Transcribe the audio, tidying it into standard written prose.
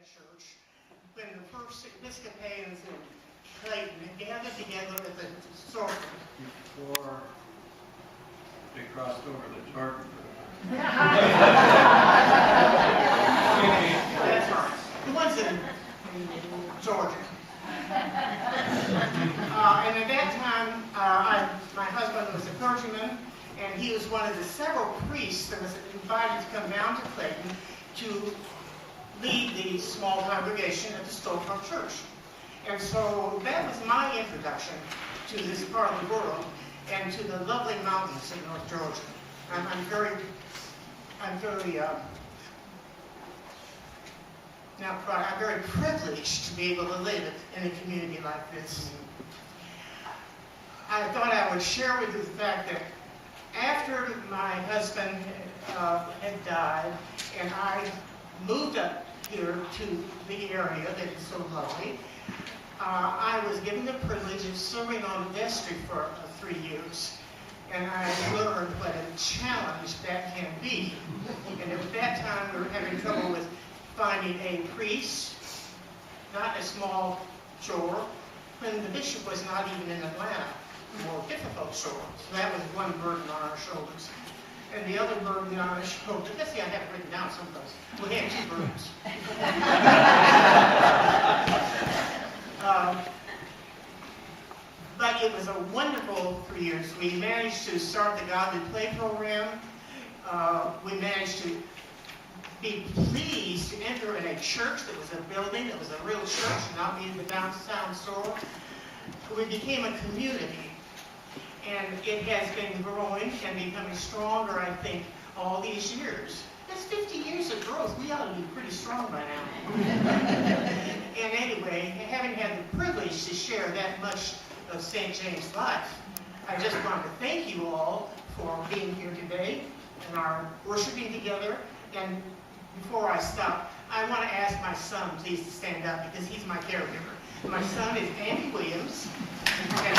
that church when the first Episcopalians in Clayton gathered together at the store. Before they crossed over the Jordan. That's right. The ones in Georgia. And at that time, my husband was a clergyman, and he was one of the several priests that was invited to come down to Clayton to lead the small congregation at the Storefront Church. And so that was my introduction to this part of the world and to the lovely mountains in North Georgia. I'm very privileged to be able to live in a community like this. I thought I would share with you the fact that after my husband had died and I moved up here to the area that is so lovely, I was given the privilege of serving on vestry for 3 years. And I learned what a challenge that can be. And at that time, we were having trouble with finding a priest, not a small chore, when the bishop was not even in Atlanta, a more difficult chore. So that was one burden on our shoulders. And the other burden on our shoulders, let's see, I have it written down someplace. We had 2 burdens. But it was a wonderful 3 years. We managed to start the Godly Play program. We managed to be pleased to enter in a church that was a building, that was a real church, not be the downtown store. We became a community. And it has been growing and becoming stronger, I think, all these years. That's 50 years of growth. We ought to be pretty strong by now. And anyway, having had the privilege to share that much of St. James' life, I just want to thank you all for being here today and our worshiping together. And before I stop, I want to ask my son, please, to stand up because he's my caregiver. My son is Andy Williams. And